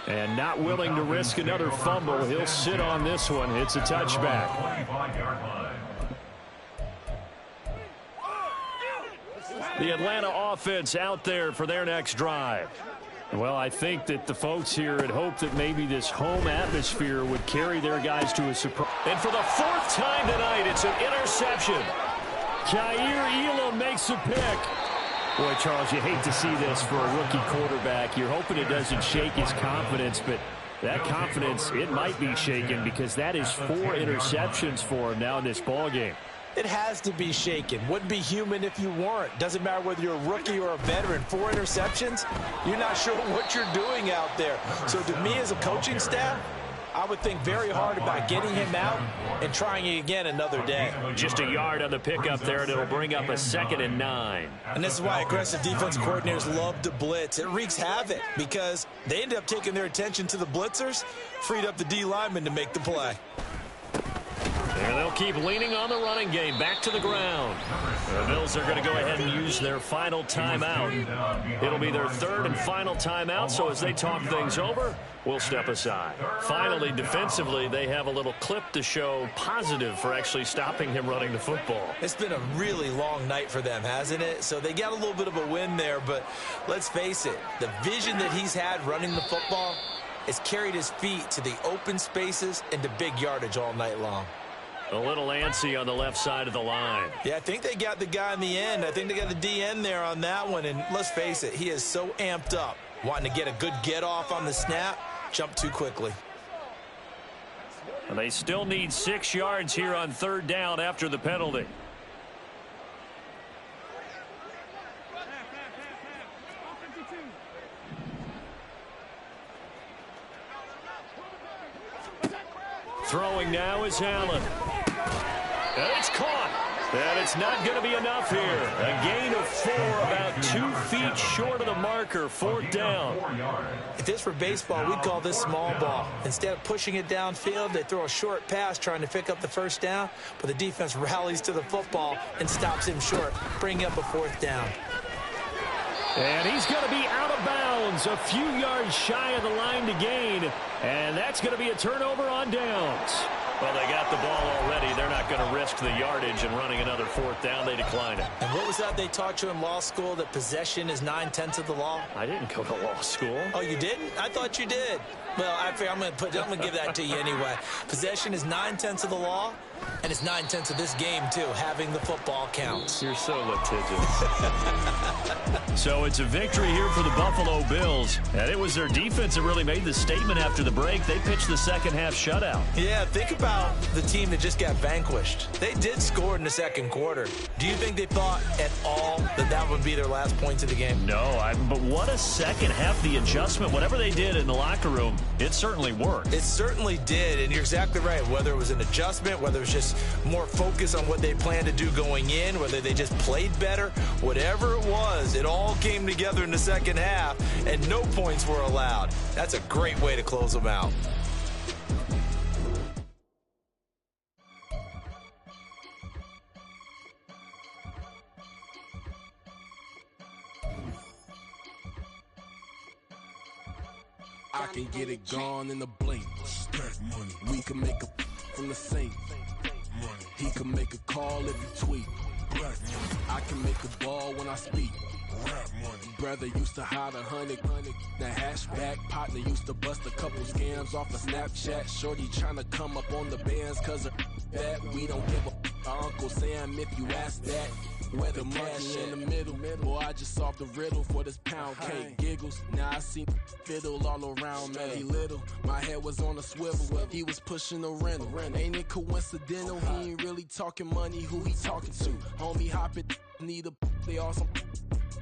And not willing to risk another fumble. He'll sit on this one. It's a touchback. 25-yard line. The Atlanta offense out there for their next drive. Well, I think that the folks here had hoped that maybe this home atmosphere would carry their guys to a surprise. And for the fourth time tonight, it's an interception. Jair Elam makes a pick. Boy, Charles, you hate to see this for a rookie quarterback. You're hoping it doesn't shake his confidence, but that confidence, it might be shaken because that is 4 interceptions for him now in this ballgame. It has to be shaken. Wouldn't be human if you weren't. Doesn't matter whether you're a rookie or a veteran. 4 interceptions, you're not sure what you're doing out there. So to me as a coaching staff, I would think very hard about getting him out and trying it again another day. Just a yard on the pickup there, and it'll bring up a 2nd and 9. And this is why aggressive defense coordinators love to blitz. It wreaks havoc because they end up taking their attention to the blitzers, freed up the D lineman to make the play. And they'll keep leaning on the running game. Back to the ground. The Bills are going to go ahead and use their final timeout. It'll be their 3rd and final timeout, so as they talk things over, we'll step aside. Finally, defensively, they have a little clip to show positive for actually stopping him running the football. It's been a really long night for them, hasn't it? So they got a little bit of a win there, but let's face it, the vision that he's had running the football has carried his feet to the open spaces and to big yardage all night long. A little antsy on the left side of the line. Yeah, I think they got the guy in the end. I think they got the DN there on that one. And let's face it, he is so amped up, wanting to get a good get off on the snap, jump too quickly. And they still need 6 yards here on 3rd down after the penalty. Throwing now is Allen. And it's caught. And it's not going to be enough here. A gain of 4, about 2 feet short of the marker. 4th down. If this were baseball, we'd call this small ball. Instead of pushing it downfield, they throw a short pass trying to pick up the 1st down, but the defense rallies to the football and stops him short, bringing up a 4th down. And he's going to be out of bounds, a few yards shy of the line to gain. And that's going to be a turnover on downs. Well, they got the ball already. They're not going to risk the yardage and running another 4th down. They decline it. And what was that they taught you in law school, that possession is 9/10 of the law? I didn't go to law school. Oh, you didn't? I thought you did. Well, I'm going to give that to you anyway. Possession is 9/10 of the law, and it's 9/10 of this game, too. Having the football counts. You're so litigious. So it's a victory here for the Buffalo Bills. And it was their defense that really made the statement after the break. They pitched the second-half shutout. Yeah, think about the team that just got vanquished. They did score in the 2nd quarter. Do you think they thought at all that that would be their last points of the game? No, but what a second half, the adjustment, whatever they did in the locker room, it certainly worked. It certainly did, and you're exactly right. Whether it was an adjustment, whether it was just more focus on what they planned to do going in, whether they just played better, whatever it was, it all came together in the 2nd half, and no points were allowed. That's a great way to close them out. I can get it gone in a blink. We can make a from the sink. He can make a call if you tweet. I can make a ball when I speak. Brother used to hide 100. The hashback partner used to bust a couple scams off of Snapchat. Shorty tryna come up on the bands cause of that. We don't give a Uncle Sam if you ask that. Where the money in the middle. Boy, I just solved the riddle for this pound cake. Giggles, now I see fiddle all around me. He little, my head was on a swivel. He was pushing a rental. Ain't it coincidental? He ain't really talking money. Who he talking to? Homie, hop it, need a they awesome.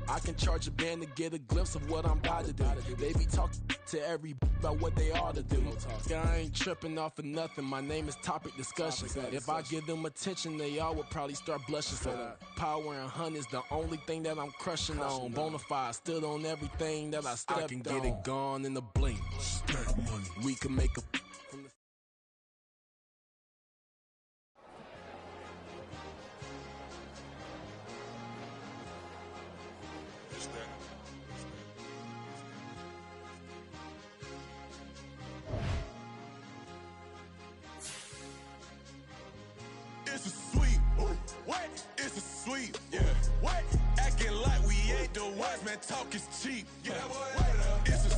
I can charge a band to get a glimpse of what I'm about to do. They be talking to every about what they ought to do. I ain't tripping off of nothing. My name is Topic Discussion. If I give them attention, they all would probably start blushing. So power and hunt is the only thing that I'm crushing on. Bonafide stood on everything that I stepped on. I can get it gone in a blink. We can make a from the It's a sweet. What? It's a sweet. Yeah. What? Acting like we ain't the ones, man. Talk is cheap. Yeah. What? It's a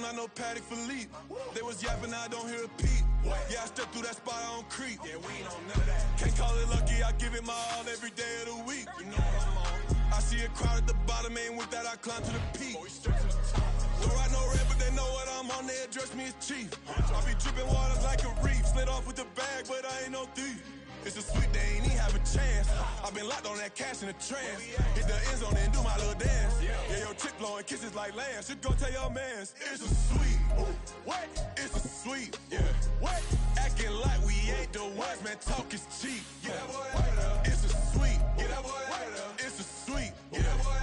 I'm not no Patty Philippe. They was yapping, I don't hear a peep. Yeah, I stepped through that spot, I don't creep. Yeah, we ain't on none of that. Can't call it lucky, I give it my all every day of the week. You know what I'm on. I see a crowd at the bottom, ain't with that, I climb to the peak. Don't ride no red, but they know what I'm on, they address me as chief. I be dripping water like a reef. Slid off with the bag, but I ain't no thief. It's a sweet, they ain't even have a chance. I've been locked on that cash in a trance. Hit the end zone and do my little dance. Yeah, your chick blowing kisses like lambs. Should go tell your mans. It's a sweet. What? It's a sweet. Yeah. What? Acting like we ain't the ones, man. Talk is cheap. Yeah, boy. It's a sweet. Yeah, that boy. It's a sweet. Yeah, boy.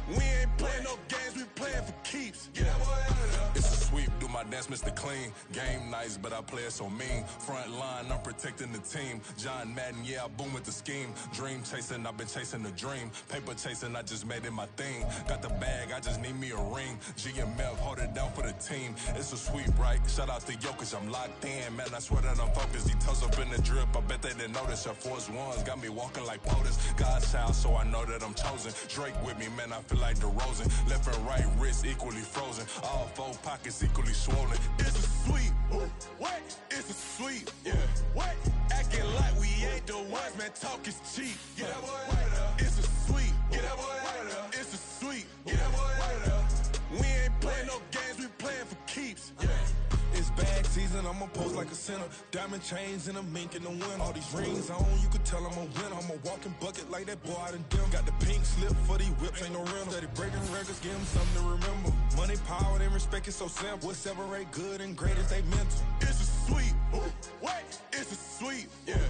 We ain't playing no games, we playing for keeps. Yeah, boy. It's a sweep, do my dance, Mr. Clean. Game nice, but I play it so mean. Front line, I'm protecting the team. John Madden, yeah, I boom with the scheme. Dream chasing, I've been chasing the dream. Paper chasing, I just made it my thing. Got the bag, I just need me a ring. GMF, hold it down for the team. It's a sweep, right? Shout out to Jokic, I'm locked in. Man, I swear that I'm focused. He toes up in the drip, I bet they didn't notice. Your Force Ones got me walking like POTUS. God's child, so I know that I'm chosen. Drake with me, man, I feel like DeRozan. Left and right wrist equally frozen. All four pockets equally swollen. It's a sweet. What? It's a sweet. Yeah. What? Acting like we ain't the ones, man. Talk is cheap. Yeah, that boy. It's a sweet. Yeah, that boy. It's a sweet. Yeah, that boy. We ain't playing no games, we playing for keeps. Yeah. It's bag season, I'ma post like a sinner. Diamond chains and a mink in the wind. All these rings on, you could tell I'm a winner. I'm a walking bucket like that boy out in dim. Got the pink slip for these whips, ain't no rental. Steady breaking records, give them something to remember. Money, power, and respect is so simple. What separate good and great is they mental. It's a sweet. What? It's a sweet. Yeah.